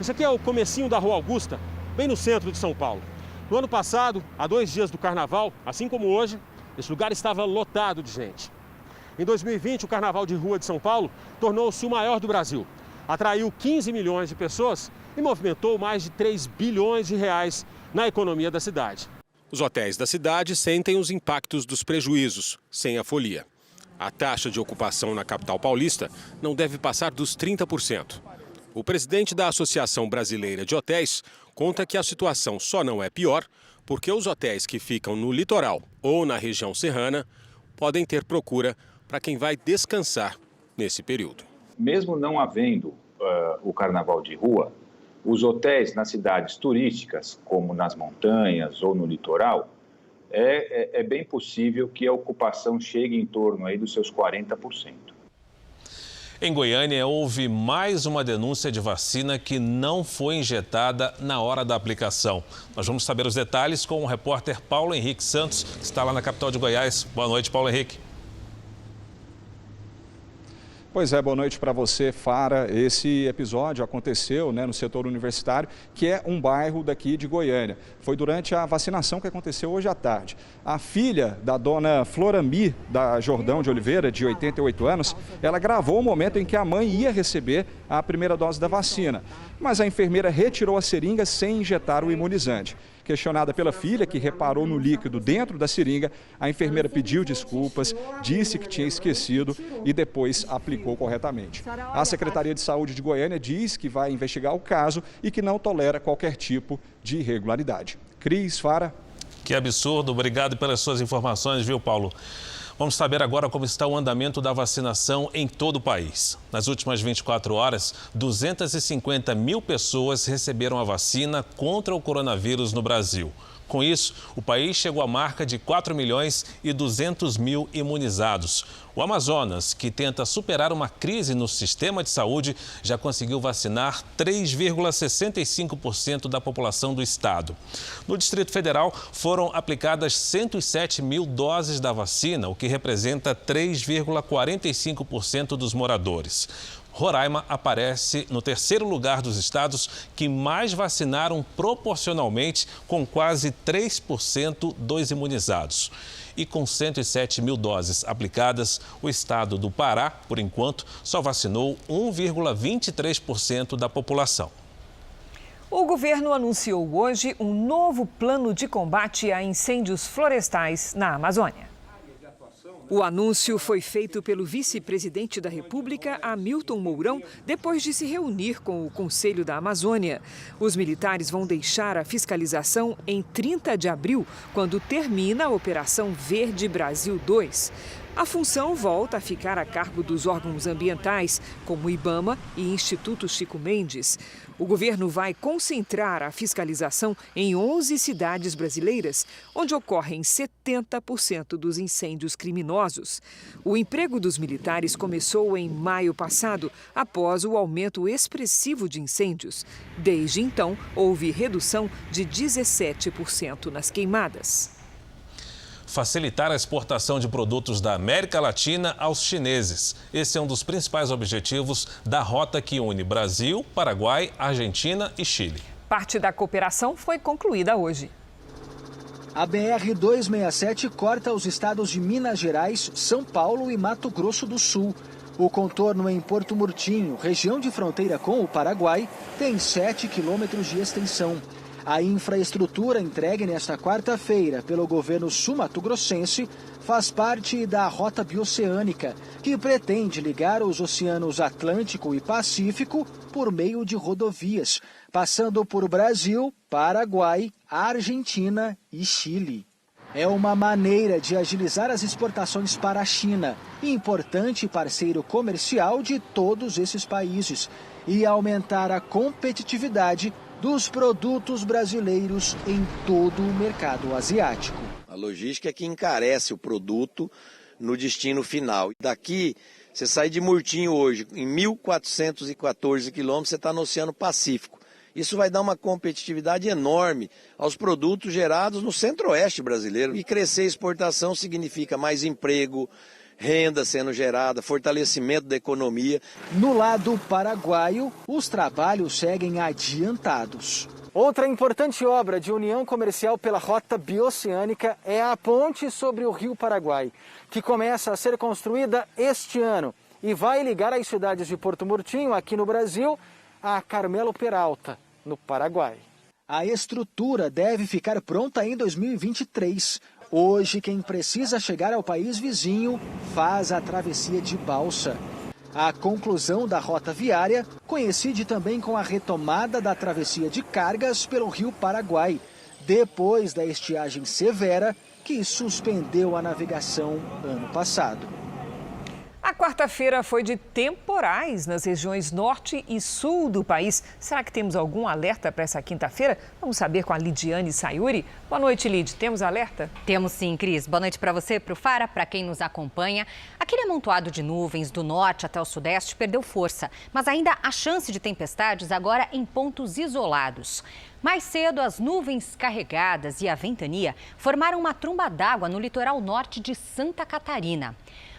Speaker 15: Esse aqui é o comecinho da Rua Augusta, bem no centro de São Paulo. No ano passado, há 2 dias do carnaval, assim como hoje, esse lugar estava lotado de gente. Em 2020, o Carnaval de Rua de São Paulo tornou-se o maior do Brasil. Atraiu 15 milhões de pessoas e movimentou mais de 3 bilhões de reais na economia da cidade. Os hotéis da cidade sentem os impactos dos prejuízos, sem a folia. A taxa de ocupação na capital paulista não deve passar dos 30%. O presidente da Associação Brasileira de Hotéis conta que a situação só não é pior porque os hotéis que ficam no litoral ou na região serrana podem ter procura para quem vai descansar nesse período.
Speaker 19: Mesmo não havendo o carnaval de rua, os hotéis nas cidades turísticas, como nas montanhas ou no litoral, é bem possível que a ocupação chegue em torno aí dos seus 40%.
Speaker 3: Em Goiânia, houve mais uma denúncia de vacina que não foi injetada na hora da aplicação. Nós vamos saber os detalhes com o repórter Paulo Henrique Santos, que está lá na capital de Goiás. Boa noite, Paulo Henrique.
Speaker 20: Pois é, boa noite para você, Fara. Esse episódio aconteceu no setor universitário, que é um bairro daqui de Goiânia. Foi durante a vacinação que aconteceu hoje à tarde. A filha da dona Floramir da Jordão de Oliveira, de 88 anos, ela gravou o momento em que a mãe ia receber a primeira dose da vacina. Mas a enfermeira retirou a seringa sem injetar o imunizante. Questionada pela filha, que reparou no líquido dentro da seringa, a enfermeira pediu desculpas, disse que tinha esquecido e depois aplicou corretamente. A Secretaria de Saúde de Goiânia diz que vai investigar o caso e que não tolera qualquer tipo de irregularidade. Cris, Fara.
Speaker 3: Que absurdo. Obrigado pelas suas informações, viu, Paulo? Vamos saber agora como está o andamento da vacinação em todo o país. Nas últimas 24 horas, 250 mil pessoas receberam a vacina contra o coronavírus no Brasil. Com isso, o país chegou à marca de 4.200.000 imunizados. O Amazonas, que tenta superar uma crise no sistema de saúde, já conseguiu vacinar 3,65% da população do estado. No Distrito Federal, foram aplicadas 107 mil doses da vacina, o que representa 3,45% dos moradores. Roraima aparece no terceiro lugar dos estados que mais vacinaram proporcionalmente, com quase 3% dos imunizados. E com 107 mil doses aplicadas, o estado do Pará, por enquanto, só vacinou 1,23% da população.
Speaker 2: O governo anunciou hoje um novo plano de combate a incêndios florestais na Amazônia. O anúncio foi feito pelo vice-presidente da República, Hamilton Mourão, depois de se reunir com o Conselho da Amazônia. Os militares vão deixar a fiscalização em 30 de abril, quando termina a Operação Verde Brasil 2. A função volta a ficar a cargo dos órgãos ambientais, como o IBAMA e Instituto Chico Mendes. O governo vai concentrar a fiscalização em 11 cidades brasileiras, onde ocorrem 70% dos incêndios criminosos. O emprego dos militares começou em maio passado, após o aumento expressivo de incêndios. Desde então, houve redução de 17% nas queimadas.
Speaker 3: Facilitar a exportação de produtos da América Latina aos chineses. Esse é um dos principais objetivos da rota que une Brasil, Paraguai, Argentina e Chile.
Speaker 2: Parte da cooperação foi concluída hoje.
Speaker 21: A BR-267 corta os estados de Minas Gerais, São Paulo e Mato Grosso do Sul. O contorno em Porto Murtinho, região de fronteira com o Paraguai, tem 7 quilômetros de extensão. A infraestrutura entregue nesta quarta-feira pelo governo sul-mato-grossense faz parte da Rota Bioceânica, que pretende ligar os oceanos Atlântico e Pacífico por meio de rodovias, passando por Brasil, Paraguai, Argentina e Chile. É uma maneira de agilizar as exportações para a China, importante parceiro comercial de todos esses países, e aumentar a competitividade dos produtos brasileiros em todo o mercado asiático.
Speaker 22: A logística é que encarece o produto no destino final. Daqui, você sai de Murtinho hoje, em 1.414 quilômetros, você está no Oceano Pacífico. Isso vai dar uma competitividade enorme aos produtos gerados no centro-oeste brasileiro. E crescer a exportação significa mais emprego, renda sendo gerada, fortalecimento da economia.
Speaker 21: No lado paraguaio, os trabalhos seguem adiantados. Outra importante obra de união comercial pela Rota Bioceânica é a ponte sobre o Rio Paraguai, que começa a ser construída este ano e vai ligar as cidades de Porto Murtinho, aqui no Brasil, a Carmelo Peralta, no Paraguai. A estrutura deve ficar pronta em 2023. Hoje, quem precisa chegar ao país vizinho faz a travessia de balsa. A conclusão da rota viária coincide também com a retomada da travessia de cargas pelo Rio Paraguai, depois da estiagem severa que suspendeu a navegação ano passado.
Speaker 2: A quarta-feira foi de temporais nas regiões norte e sul do país. Será que temos algum alerta para essa quinta-feira? Vamos saber com a Lidiane Sayuri. Boa noite, Lid. Temos alerta?
Speaker 23: Temos sim, Cris. Boa noite para você, para o Fara, para quem nos acompanha. Aquele amontoado de nuvens do norte até o sudeste perdeu força, mas ainda há chance de tempestades agora em pontos isolados. Mais cedo, as nuvens carregadas e a ventania formaram uma tromba d'água no litoral norte de Santa Catarina.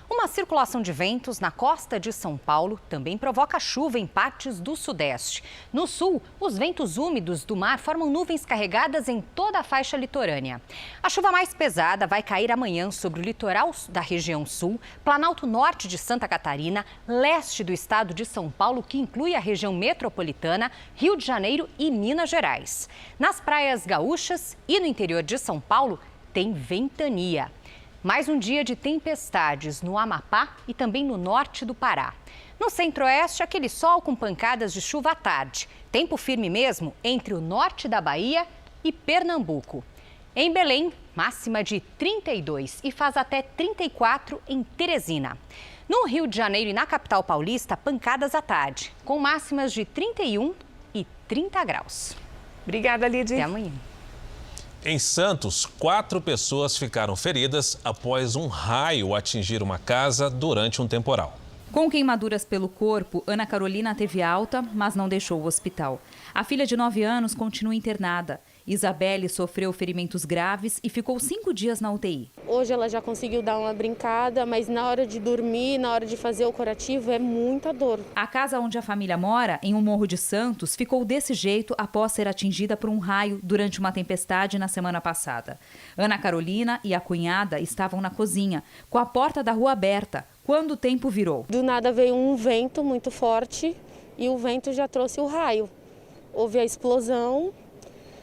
Speaker 23: Uma circulação de ventos na costa de São Paulo também provoca chuva em partes do sudeste. No sul, os ventos úmidos do mar formam nuvens carregadas em toda a faixa litorânea. A chuva mais pesada vai cair amanhã sobre o litoral da região sul, Planalto Norte de Santa Catarina, leste do estado de São Paulo, que inclui a região metropolitana, Rio de Janeiro e Minas Gerais. Nas praias gaúchas e no interior de São Paulo, tem ventania. Mais um dia de tempestades no Amapá e também no norte do Pará. No centro-oeste, aquele sol com pancadas de chuva à tarde. Tempo firme mesmo entre o norte da Bahia e Pernambuco. Em Belém, máxima de 32 e faz até 34 em Teresina. No Rio de Janeiro e na capital paulista, pancadas à tarde, com máximas de 31 e 30 graus.
Speaker 2: Obrigada, Lidy.
Speaker 23: Até amanhã.
Speaker 3: Em Santos, 4 pessoas ficaram feridas após um raio atingir uma casa durante um temporal.
Speaker 1: Com queimaduras pelo corpo, Ana Carolina teve alta, mas não deixou o hospital. A filha de 9 anos continua internada. Isabelle sofreu ferimentos graves e ficou 5 dias na UTI.
Speaker 11: Hoje ela já conseguiu dar uma brincada, mas na hora de dormir, na hora de fazer o curativo, é muita dor.
Speaker 1: A casa onde a família mora, em um morro de Santos, ficou desse jeito após ser atingida por um raio durante uma tempestade na semana passada. Ana Carolina e a cunhada estavam na cozinha, com a porta da rua aberta, quando o tempo virou.
Speaker 11: Do nada veio um vento muito forte e o vento já trouxe o raio. Houve a explosão.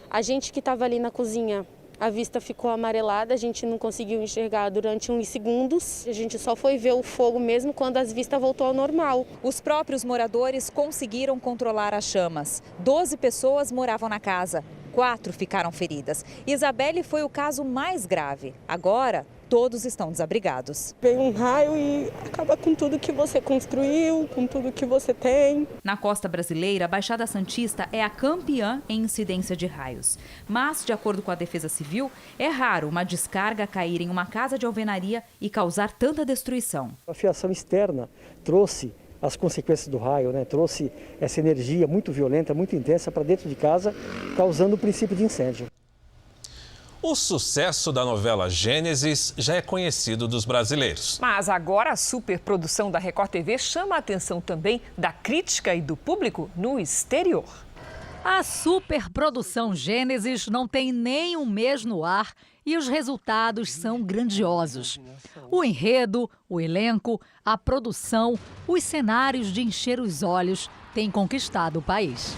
Speaker 11: A gente que estava ali na cozinha, a vista ficou amarelada, a gente não conseguiu enxergar durante uns segundos. A gente só foi ver o fogo mesmo quando as vistas voltou ao normal.
Speaker 1: Os próprios moradores conseguiram controlar as chamas. 12 pessoas moravam na casa, 4 ficaram feridas. Isabelle foi o caso mais grave. Agora, todos estão desabrigados.
Speaker 11: Vem um raio e acaba com tudo que você construiu, com tudo que você tem.
Speaker 1: Na costa brasileira, a Baixada Santista é a campeã em incidência de raios. Mas, de acordo com a Defesa Civil, é raro uma descarga cair em uma casa de alvenaria e causar tanta destruição.
Speaker 4: A fiação externa trouxe as consequências do raio, trouxe essa energia muito violenta, muito intensa para dentro de casa, causando o princípio de incêndio.
Speaker 3: O sucesso da novela Gênesis já é conhecido dos brasileiros.
Speaker 2: Mas agora a superprodução da Record TV chama a atenção também da crítica e do público no exterior.
Speaker 9: A superprodução Gênesis não tem nem um mês no ar e os resultados são grandiosos. O enredo, o elenco, a produção, os cenários de encher os olhos têm conquistado o país.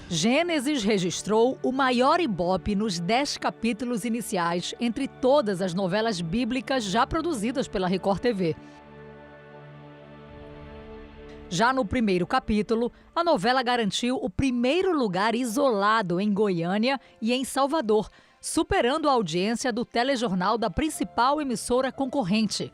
Speaker 9: Gênesis registrou o maior ibope nos 10 capítulos iniciais entre todas as novelas bíblicas já produzidas pela Record TV. Já no primeiro capítulo, a novela garantiu o primeiro lugar isolado em Goiânia e em Salvador, superando a audiência do telejornal da principal emissora concorrente.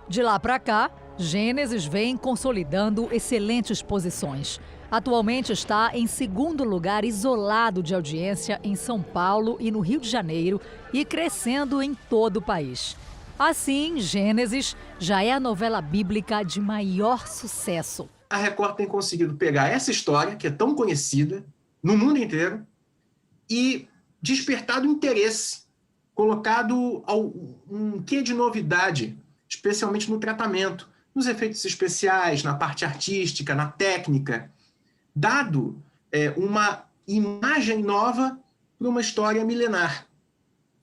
Speaker 9: De lá para cá, Gênesis vem consolidando excelentes posições. Atualmente está em segundo lugar isolado de audiência em São Paulo e no Rio de Janeiro e crescendo em todo o país. Assim, Gênesis já é a novela bíblica de maior sucesso.
Speaker 13: A Record tem conseguido pegar essa história, que é tão conhecida no mundo inteiro, e despertado interesse, colocado um quê de novidade, especialmente no tratamento, nos efeitos especiais, na parte artística, na técnica, dado uma imagem nova para uma história milenar.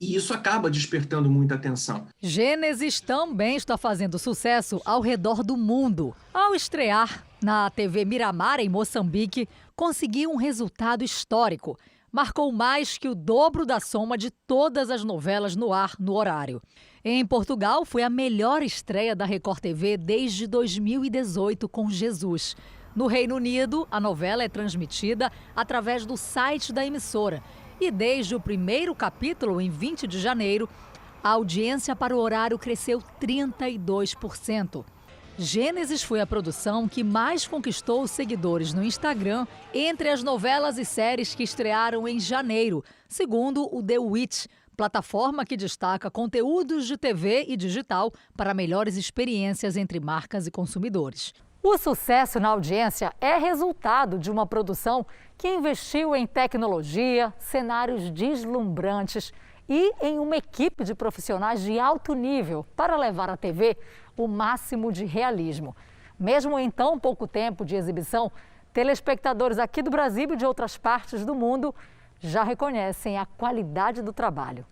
Speaker 13: E isso acaba despertando muita atenção.
Speaker 9: Gênesis também está fazendo sucesso ao redor do mundo. Ao estrear na TV Miramar, em Moçambique, conseguiu um resultado histórico. Marcou mais que o dobro da soma de todas as novelas no ar no horário. Em Portugal, foi a melhor estreia da Record TV desde 2018 com Jesus. No Reino Unido, a novela é transmitida através do site da emissora. E desde o primeiro capítulo, em 20 de janeiro, a audiência para o horário cresceu 32%. Gênesis foi a produção que mais conquistou seguidores no Instagram entre as novelas e séries que estrearam em janeiro, segundo o The Witch, plataforma que destaca conteúdos de TV e digital para melhores experiências entre marcas e consumidores.
Speaker 24: O sucesso na audiência é resultado de uma produção que investiu em tecnologia, cenários deslumbrantes e em uma equipe de profissionais de alto nível para levar à TV o máximo de realismo. Mesmo em tão pouco tempo de exibição, telespectadores aqui do Brasil e de outras partes do mundo já reconhecem a qualidade do trabalho.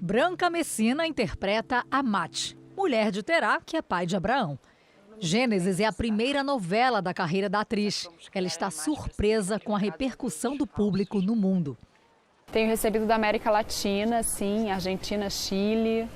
Speaker 9: Branca Messina interpreta Amate, mulher de Terá, que é pai de Abraão. Gênesis é a primeira novela da carreira da atriz. Ela está surpresa com a repercussão do público no mundo.
Speaker 5: Tenho recebido da América Latina, sim, Argentina, Chile.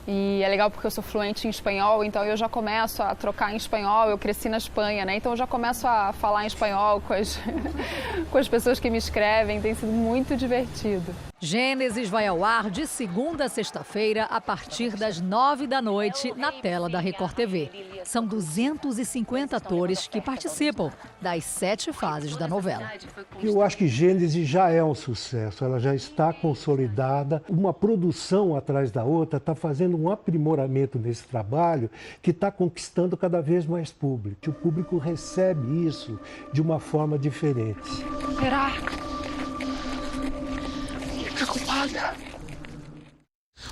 Speaker 5: E é legal porque eu sou fluente em espanhol, então eu já começo a trocar em espanhol. Eu cresci na Espanha, né? Então eu já começo a falar em espanhol com as pessoas que me escrevem. Tem sido muito divertido.
Speaker 9: Gênesis vai ao ar de segunda a sexta-feira, a partir das 9 da noite, na tela da Record TV. São 250 atores que participam das 7 fases da novela.
Speaker 6: Eu acho que Gênesis já é um sucesso, ela já está consolidada. Uma produção atrás da outra está fazendo um aprimoramento nesse trabalho que está conquistando cada vez mais público. O público recebe isso de uma forma diferente.
Speaker 5: Será? Preocupada.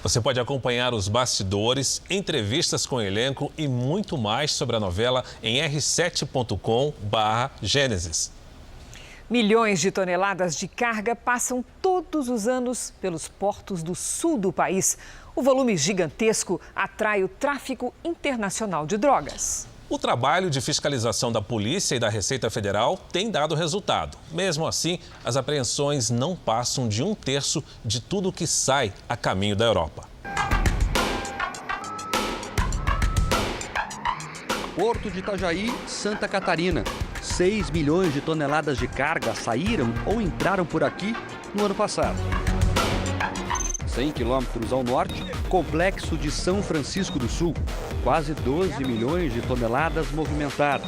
Speaker 3: Você pode acompanhar os bastidores, entrevistas com o elenco e muito mais sobre a novela em r7.com/Gênesis.
Speaker 2: Milhões de toneladas de carga passam todos os anos pelos portos do sul do país. O volume gigantesco atrai o tráfico internacional de drogas.
Speaker 3: O trabalho de fiscalização da Polícia e da Receita Federal tem dado resultado. Mesmo assim, as apreensões não passam de 1/3 de tudo que sai a caminho da Europa.
Speaker 7: Porto de Itajaí, Santa Catarina. 6 milhões de toneladas de carga saíram ou entraram por aqui no ano passado. 100 quilômetros ao norte, complexo de São Francisco do Sul. Quase 12 milhões de toneladas movimentadas.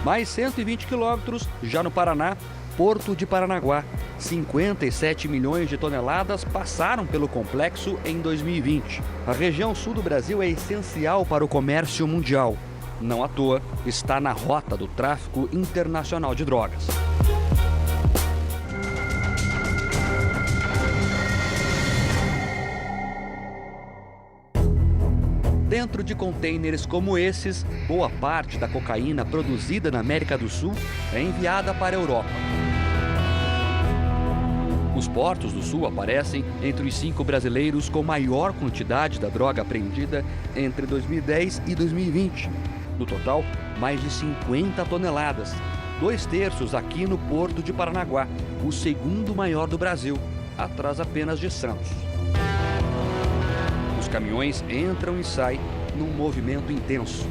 Speaker 7: Mais 120 quilômetros, já no Paraná, Porto de Paranaguá. 57 milhões de toneladas passaram pelo complexo em 2020. A região sul do Brasil é essencial para o comércio mundial. Não à toa, está na rota do tráfico internacional de drogas. Dentro de contêineres como esses, boa parte da cocaína produzida na América do Sul é enviada para a Europa. Os portos do Sul aparecem entre os 5 brasileiros com maior quantidade da droga apreendida entre 2010 e 2020. No total, mais de 50 toneladas, 2/3 aqui no Porto de Paranaguá, o segundo maior do Brasil, atrás apenas de Santos. Os caminhões entram e saem num movimento intenso.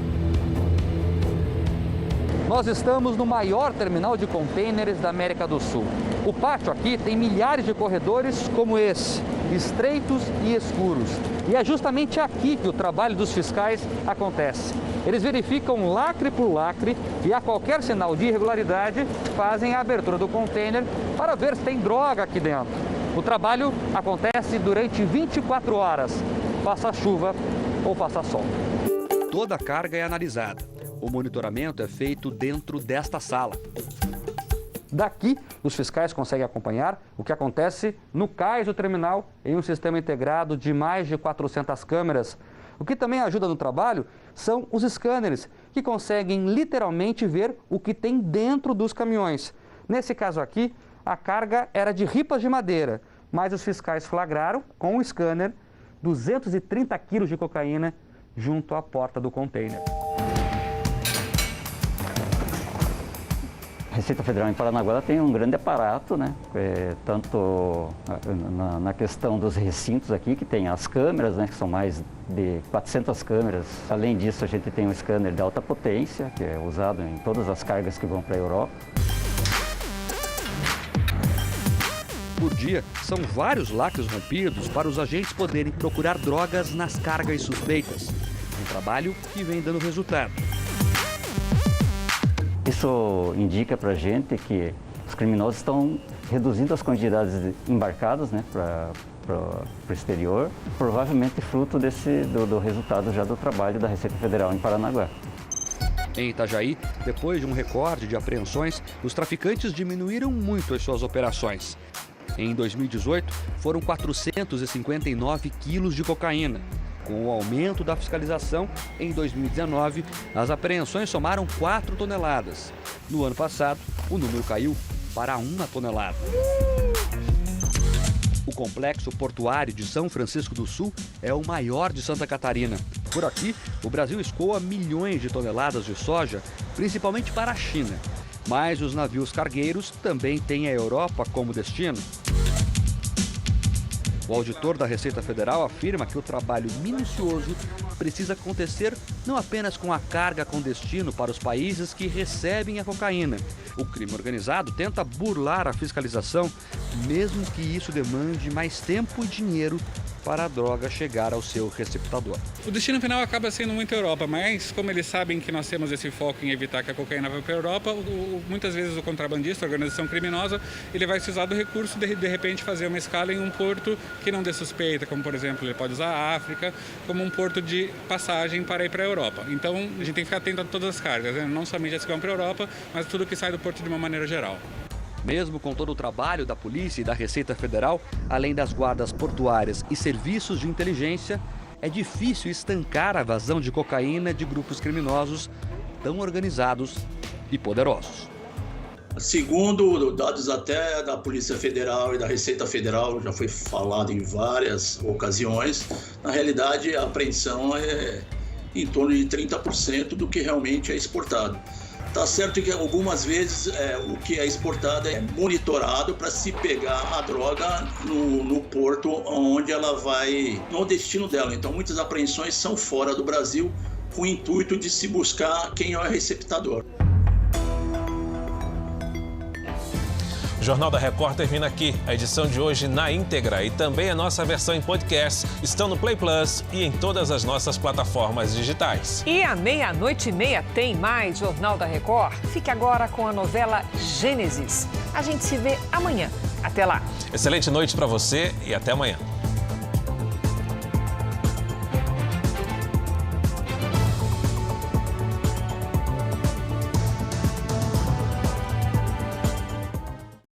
Speaker 7: Nós estamos no maior terminal de contêineres da América do Sul. O pátio aqui tem milhares de corredores como esse, estreitos e escuros. E é justamente aqui que o trabalho dos fiscais acontece. Eles verificam lacre por lacre e a qualquer sinal de irregularidade fazem a abertura do contêiner para ver se tem droga aqui dentro. O trabalho acontece durante 24 horas, faça chuva ou faça sol. Toda a carga é analisada. O monitoramento é feito dentro desta sala. Daqui, os fiscais conseguem acompanhar o que acontece no cais do terminal em um sistema integrado de mais de 400 câmeras. O que também ajuda no trabalho são os scanners, que conseguem literalmente ver o que tem dentro dos caminhões. Nesse caso aqui, a carga era de ripas de madeira, mas os fiscais flagraram, com o scanner, 230 quilos de cocaína junto à porta do container.
Speaker 8: A Receita Federal em Paranaguá tem um grande aparato, né? Tanto na questão dos recintos aqui, que tem as câmeras, né? Que são mais de 400 câmeras. Além disso, a gente tem um scanner de alta potência, que é usado em todas as cargas que vão para a Europa.
Speaker 7: Por dia, são vários lacres rompidos para os agentes poderem procurar drogas nas cargas suspeitas. Um trabalho que vem dando resultado.
Speaker 8: Isso indica para a gente que os criminosos estão reduzindo as quantidades embarcadas, né, para o exterior, provavelmente fruto do resultado já do trabalho da Receita Federal em Paranaguá.
Speaker 7: Em Itajaí, depois de um recorde de apreensões, os traficantes diminuíram muito as suas operações. Em 2018, foram 459 quilos de cocaína. Com o aumento da fiscalização, em 2019, as apreensões somaram 4 toneladas. No ano passado, o número caiu para 1 tonelada. O complexo portuário de São Francisco do Sul é o maior de Santa Catarina. Por aqui, o Brasil escoa milhões de toneladas de soja, principalmente para a China. Mas os navios cargueiros também têm a Europa como destino. O auditor da Receita Federal afirma que o trabalho minucioso precisa acontecer não apenas com a carga com destino para os países que recebem a cocaína. O crime organizado tenta burlar a fiscalização, mesmo que isso demande mais tempo e dinheiro para a droga chegar ao seu receptador.
Speaker 10: O destino final acaba sendo muito a Europa, mas como eles sabem que nós temos esse foco em evitar que a cocaína vá para a Europa, muitas vezes o contrabandista, a organização criminosa, ele vai se usar do recurso de repente fazer uma escala em um porto que não dê suspeita, como por exemplo ele pode usar a África como um porto de passagem para ir para a Europa. Então a gente tem que ficar atento a todas as cargas, né? Não somente as que vão para a Europa, mas tudo que sai do porto de uma maneira geral.
Speaker 7: Mesmo com todo o trabalho da polícia e da Receita Federal, além das guardas portuárias e serviços de inteligência, é difícil estancar a vazão de cocaína de grupos criminosos tão organizados e poderosos.
Speaker 12: Segundo dados até da Polícia Federal e da Receita Federal, já foi falado em várias ocasiões, na realidade a apreensão é em torno de 30% do que realmente é exportado. Tá certo que algumas vezes o que é exportado é monitorado para se pegar a droga no porto onde ela vai, no destino dela. Então muitas apreensões são fora do Brasil com o intuito de se buscar quem é o receptador.
Speaker 3: O Jornal da Record termina aqui. A edição de hoje na íntegra e também a nossa versão em podcast estão no Play Plus e em todas as nossas plataformas digitais.
Speaker 2: E à 00:30 tem mais Jornal da Record. Fique agora com a novela Gênesis. A gente se vê amanhã. Até lá.
Speaker 3: Excelente noite para você e até amanhã.